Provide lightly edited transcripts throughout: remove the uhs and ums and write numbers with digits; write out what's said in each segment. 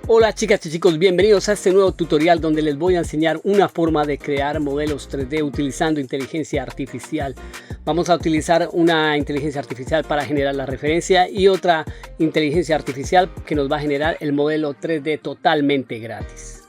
Hola chicas y chicos, bienvenidos a este nuevo tutorial donde les voy a enseñar una forma de crear modelos 3D utilizando inteligencia artificial. Vamos a utilizar una inteligencia artificial para generar la referencia y otra inteligencia artificial que nos va a generar el modelo 3D totalmente gratis.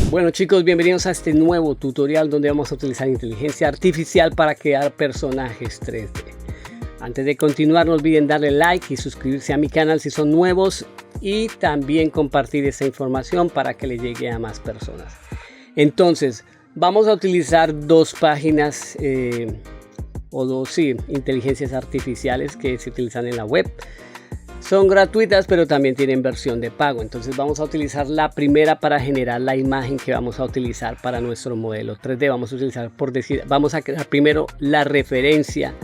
Bueno chicos, bienvenidos a este nuevo tutorial donde vamos a utilizar inteligencia artificial para crear personajes 3D. Antes de continuar, no olviden darle like y suscribirse a mi canal si son nuevos y también compartir esta información para que le llegue a más personas. Entonces, vamos a utilizar dos páginas inteligencias artificiales que se utilizan en la web. Son gratuitas, pero también tienen versión de pago. Entonces vamos a utilizar la primera para generar la imagen que vamos a utilizar para nuestro modelo 3D. Vamos a crear primero la referencia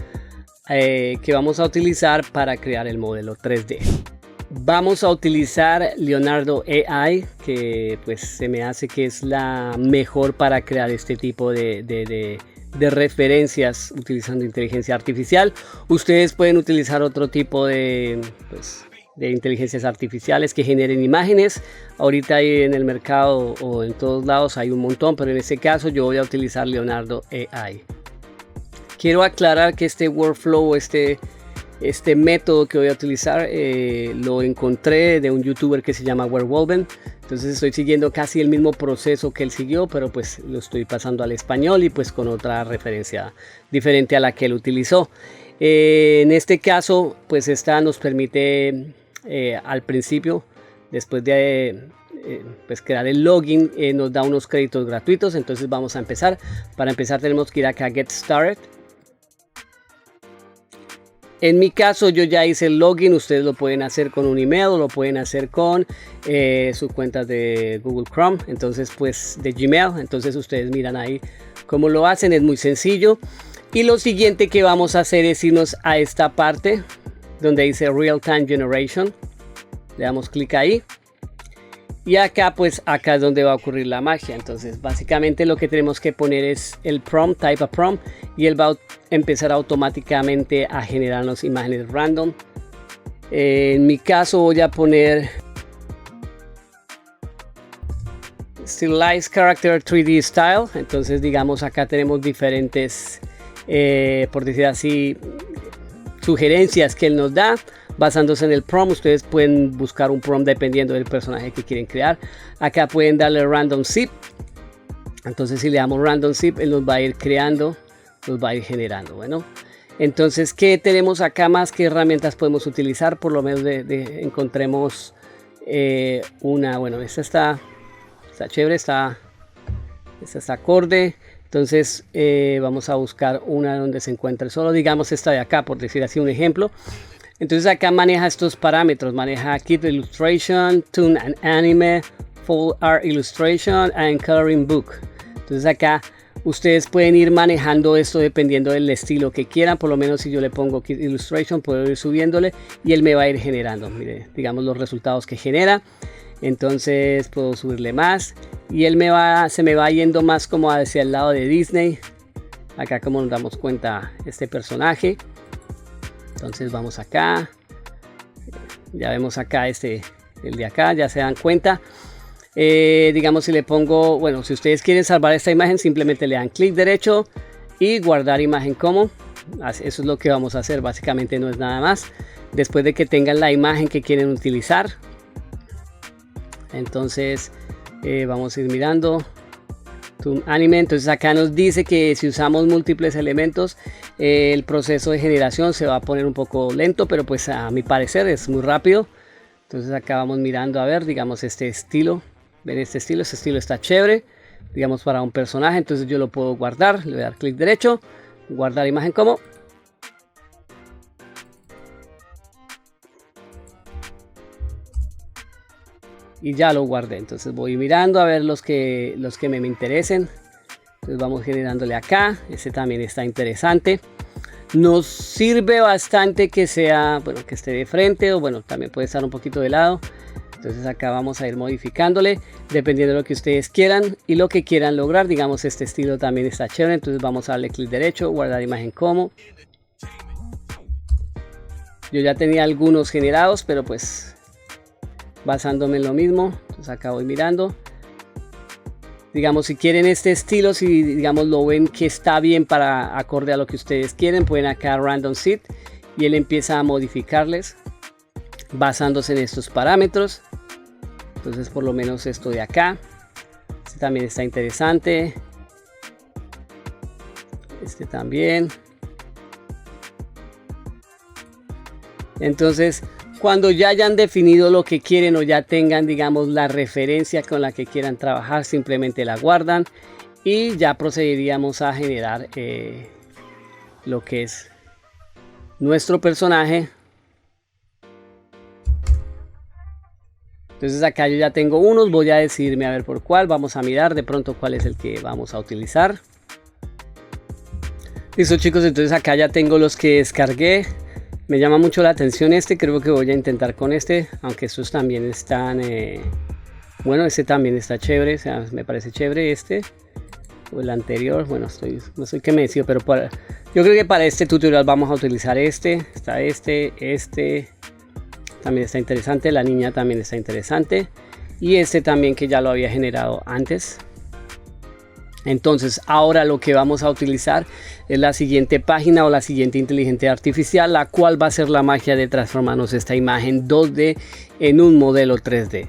que vamos a utilizar para crear el modelo 3D. Vamos a utilizar Leonardo AI, que pues se me hace que es la mejor para crear este tipo de referencias utilizando inteligencia artificial. Ustedes pueden utilizar otro tipo de inteligencias artificiales que generen imágenes. Ahorita hay en el mercado o en todos lados hay un montón, pero en este caso yo voy a utilizar Leonardo AI. Quiero aclarar que este workflow, este método que voy a utilizar, lo encontré de un youtuber que se llama Werewolven. Entonces estoy siguiendo casi el mismo proceso que él siguió, pero pues lo estoy pasando al español y pues con otra referencia diferente a la que él utilizó. En este caso, pues esta nos permite al principio, después de crear el login, nos da unos créditos gratuitos. Entonces vamos a empezar. Para empezar tenemos que ir acá a Get Started. En mi caso yo ya hice el login, ustedes lo pueden hacer con un email o lo pueden hacer con su cuenta de Google Chrome, entonces pues de Gmail. Entonces ustedes miran ahí cómo lo hacen, es muy sencillo. Y lo siguiente que vamos a hacer es irnos a esta parte donde dice Real Time Generation. Le damos clic ahí. Y acá pues acá es donde va a ocurrir la magia. Entonces básicamente lo que tenemos que poner es el prompt, type a prompt, y él va a empezar automáticamente a generarnos imágenes random. En mi caso voy a poner Stylized Character 3D Style. Entonces digamos acá tenemos diferentes, por decir así, sugerencias que él nos da. Basándose en el prompt, ustedes pueden buscar un prompt dependiendo del personaje que quieren crear. Acá pueden darle random zip. Entonces si le damos random zip, él nos va a ir creando, nos va a ir generando. Bueno, entonces ¿qué tenemos acá más? ¿Qué herramientas podemos utilizar? Por lo menos encontremos una. Bueno, esta está chévere, esta está acorde. Entonces vamos a buscar una donde se encuentre solo, digamos esta de acá, por decir así un ejemplo. Entonces acá maneja estos parámetros, maneja Kit Illustration, Tune and Anime, Full Art Illustration and Coloring Book. Entonces acá ustedes pueden ir manejando esto dependiendo del estilo que quieran. Por lo menos si yo le pongo Kit Illustration, puedo ir subiéndole y él me va a ir generando, mire, digamos los resultados que genera. Entonces puedo subirle más y él se me va yendo más como hacia el lado de Disney. Acá como nos damos cuenta este personaje. Entonces vamos acá, ya vemos acá el de acá, ya se dan cuenta. Digamos si le pongo, bueno, si ustedes quieren salvar esta imagen, simplemente le dan clic derecho y guardar imagen como. Eso es lo que vamos a hacer, básicamente no es nada más. Después de que tengan la imagen que quieren utilizar, entonces vamos a ir mirando. Anime. Entonces acá nos dice que si usamos múltiples elementos, el proceso de generación se va a poner un poco lento, pero pues a mi parecer es muy rápido. Entonces acá vamos mirando a ver, digamos este estilo, ven este estilo está chévere, digamos para un personaje. Entonces yo lo puedo guardar, le voy a dar clic derecho, guardar imagen como. Y ya lo guardé. Entonces voy mirando a ver los que me interesen. Entonces vamos generándole acá. Este también está interesante. Nos sirve bastante que sea, bueno, que esté de frente, o bueno, también puede estar un poquito de lado. Entonces acá vamos a ir modificándole dependiendo de lo que ustedes quieran y lo que quieran lograr. Digamos este estilo también está chévere. Entonces vamos a darle clic derecho, guardar imagen como. Yo ya tenía algunos generados, pero pues basándome en lo mismo, entonces acá voy mirando. Digamos, si quieren este estilo, si digamos lo ven que está bien para acorde a lo que ustedes quieren, pueden acá Random Seed y él empieza a modificarles basándose en estos parámetros. Entonces por lo menos esto de acá, este también está interesante, este también. Entonces cuando ya hayan definido lo que quieren o ya tengan, digamos, la referencia con la que quieran trabajar, simplemente la guardan y ya procederíamos a generar lo que es nuestro personaje. Entonces acá yo ya tengo unos, voy a decidirme a ver por cuál, vamos a mirar de pronto cuál es el que vamos a utilizar. Listo chicos, entonces acá ya tengo los que descargué. Me llama mucho la atención este, creo que voy a intentar con este, aunque estos también están, bueno, este también está chévere, o sea, me parece chévere este, o el anterior, bueno, no sé qué me decido, pero yo creo que para este tutorial vamos a utilizar este, está este también está interesante, la niña también está interesante, y este también que ya lo había generado antes. Entonces ahora lo que vamos a utilizar es la siguiente página o la siguiente inteligencia artificial, la cual va a ser la magia de transformarnos esta imagen 2D en un modelo 3D.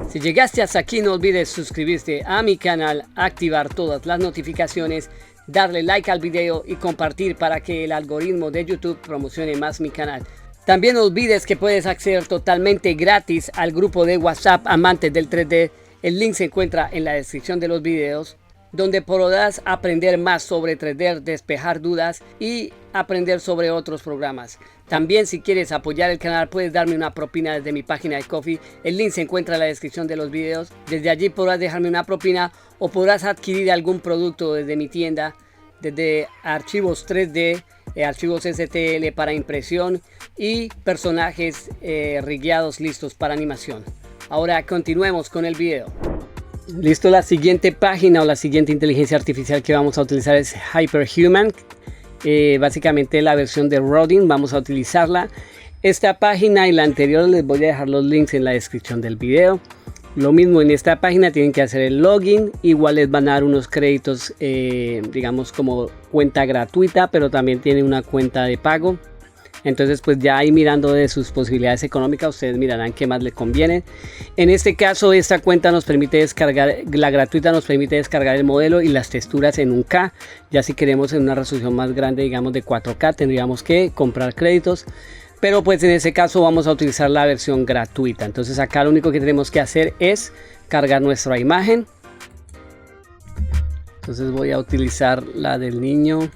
Si llegaste hasta aquí, no olvides suscribirte a mi canal, activar todas las notificaciones, darle like al video y compartir para que el algoritmo de YouTube promocione más mi canal. También no olvides que puedes acceder totalmente gratis al grupo de WhatsApp Amantes del 3D. El link se encuentra en la descripción de los videos, donde podrás aprender más sobre 3D, despejar dudas y aprender sobre otros programas. También si quieres apoyar el canal puedes darme una propina desde mi página de Ko-fi. El link se encuentra en la descripción de los videos. Desde allí podrás dejarme una propina o podrás adquirir algún producto desde mi tienda, desde archivos 3D, archivos STL para impresión y personajes rigueados listos para animación. Ahora continuemos con el video. Listo, la siguiente página o la siguiente inteligencia artificial que vamos a utilizar es Hyperhuman. Básicamente la versión de Rodin, vamos a utilizarla. Esta página y la anterior les voy a dejar los links en la descripción del video. Lo mismo en esta página, tienen que hacer el login, igual les van a dar unos créditos, digamos como cuenta gratuita, pero también tiene una cuenta de pago. Entonces pues ya ahí mirando de sus posibilidades económicas ustedes mirarán qué más le conviene. En este caso esta cuenta nos permite descargar, la gratuita nos permite descargar el modelo y las texturas en 1K. Ya si queremos en una resolución más grande, digamos de 4K, tendríamos que comprar créditos. Pero pues en ese caso vamos a utilizar la versión gratuita. Entonces acá lo único que tenemos que hacer es cargar nuestra imagen. Entonces voy a utilizar la del niño,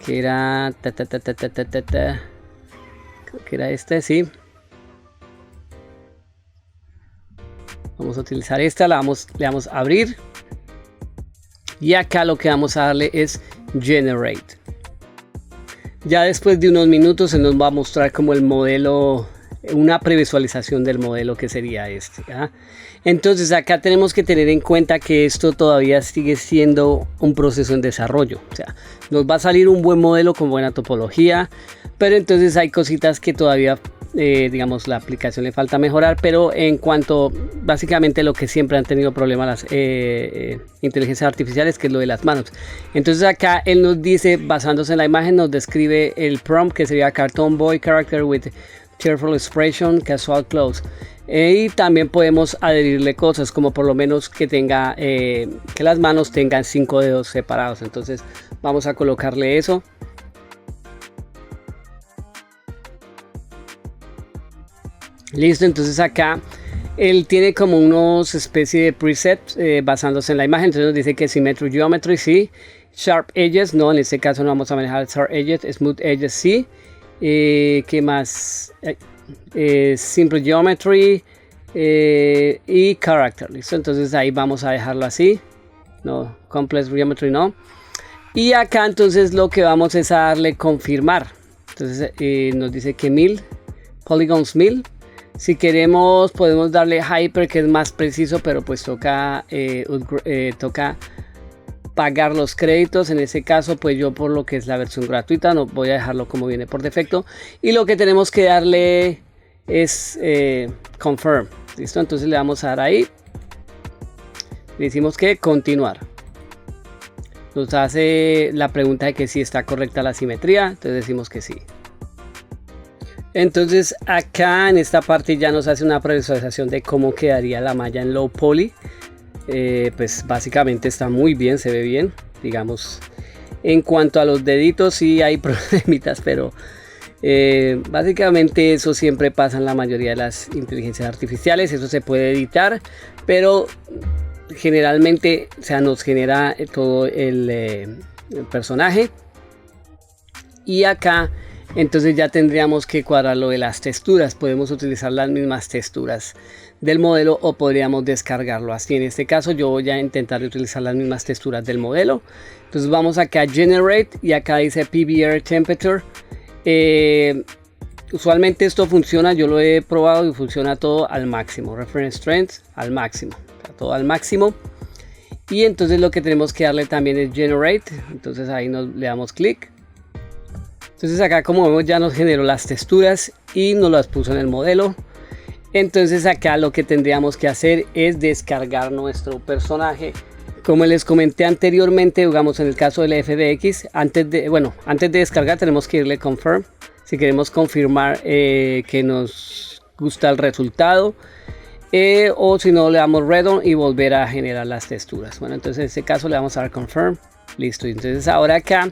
que era creo que era este, sí. Vamos a utilizar esta, le damos a abrir y acá lo que vamos a darle es Generate. Ya después de unos minutos se nos va a mostrar como el modelo, una previsualización del modelo que sería este, ¿ah? Entonces acá tenemos que tener en cuenta que esto todavía sigue siendo un proceso en desarrollo, o sea, nos va a salir un buen modelo con buena topología, pero entonces hay cositas que todavía digamos la aplicación le falta mejorar, pero en cuanto básicamente lo que siempre han tenido problemas las inteligencias artificiales, que es lo de las manos. Entonces acá él nos dice, basándose en la imagen, nos describe el prompt, que sería cartoon boy character with cheerful expression, casual clothes. Y también podemos adherirle cosas como por lo menos que tenga que las manos tengan 5 dedos separados. Entonces vamos a colocarle eso. Listo, entonces acá él tiene como unos especie de presets basándose en la imagen. Entonces nos dice que Symmetric Geometry sí, Sharp Edges no, en este caso no vamos a manejar Sharp Edges, Smooth Edges sí. ¿Qué más? Simple Geometry y Character. Listo, entonces ahí vamos a dejarlo así. No, Complex Geometry no. Y acá entonces lo que vamos es a darle confirmar. Entonces nos dice que 1000 polygons 1000. Si queremos podemos darle Hyper, que es más preciso, pero pues toca pagar los créditos. En ese caso pues yo, por lo que es la versión gratuita, no voy a dejarlo como viene por defecto, y lo que tenemos que darle es confirm. Listo, entonces le vamos a dar ahí, le decimos que continuar. Nos hace la pregunta de que si está correcta la simetría, entonces decimos que sí. Entonces acá en esta parte ya nos hace una previsualización de cómo quedaría la malla en low poly. Pues básicamente está muy bien, se ve bien. Digamos, en cuanto a los deditos sí hay problemitas, pero básicamente eso siempre pasa en la mayoría de las inteligencias artificiales. Eso se puede editar, pero generalmente, o sea, nos genera todo el personaje. Y acá entonces ya tendríamos que cuadrar lo de las texturas. Podemos utilizar las mismas texturas del modelo o podríamos descargarlo así. En este caso yo voy a intentar utilizar las mismas texturas del modelo. Entonces vamos acá a Generate y acá dice PBR Temperature. Usualmente esto funciona, yo lo he probado y funciona todo al máximo. Reference Strength al máximo, o sea, todo al máximo. Y entonces lo que tenemos que darle también es Generate. Entonces ahí le damos clic. Entonces acá, como vemos, ya nos generó las texturas y nos las puso en el modelo. Entonces acá lo que tendríamos que hacer es descargar nuestro personaje. Como les comenté anteriormente, digamos en el caso del FBX, antes de descargar tenemos que irle confirm. Si queremos confirmar que nos gusta el resultado, o si no le damos return y volver a generar las texturas. Bueno, entonces en este caso le vamos a dar confirm. Listo. Entonces ahora acá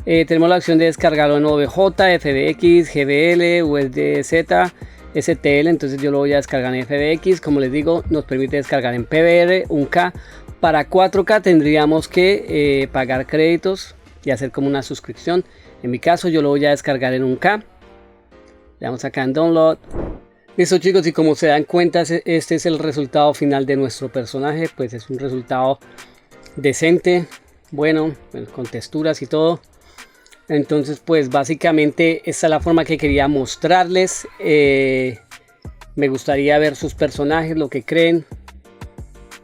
tenemos la opción de descargarlo en OBJ, FBX, GBL, USDZ, STL. Entonces yo lo voy a descargar en FBX. Como les digo, nos permite descargar en PBR, 1K. Para 4K tendríamos que pagar créditos y hacer como una suscripción. En mi caso yo lo voy a descargar en 1K. Le damos acá en Download. Listo, chicos, y como se dan cuenta, este es el resultado final de nuestro personaje. Pues es un resultado decente, bueno, con texturas y todo. Entonces pues básicamente esta es la forma que quería mostrarles. Me gustaría ver sus personajes, lo que creen.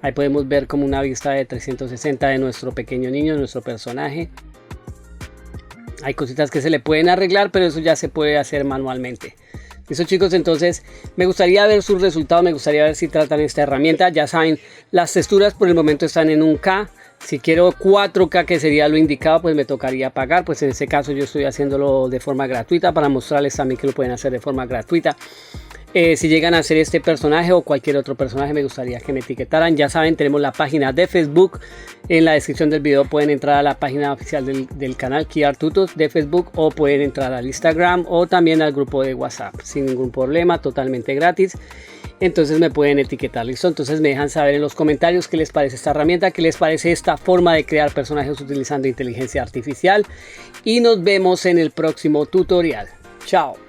Ahí podemos ver como una vista de 360 de nuestro pequeño niño, nuestro personaje. Hay cositas que se le pueden arreglar, pero eso ya se puede hacer manualmente. Listo, chicos, entonces me gustaría ver sus resultados, me gustaría ver si tratan esta herramienta. Ya saben, las texturas por el momento están en 1K. Si quiero 4K, que sería lo indicado, pues me tocaría pagar. Pues en este caso yo estoy haciéndolo de forma gratuita para mostrarles también que lo pueden hacer de forma gratuita. Si llegan a hacer este personaje o cualquier otro personaje, me gustaría que me etiquetaran. Ya saben, tenemos la página de Facebook. En la descripción del video pueden entrar a la página oficial del canal Kiar Tutos de Facebook, o pueden entrar al Instagram o también al grupo de WhatsApp sin ningún problema, totalmente gratis. Entonces me pueden etiquetar, listo. Entonces me dejan saber en los comentarios qué les parece esta herramienta, qué les parece esta forma de crear personajes utilizando inteligencia artificial, y nos vemos en el próximo tutorial. Chao.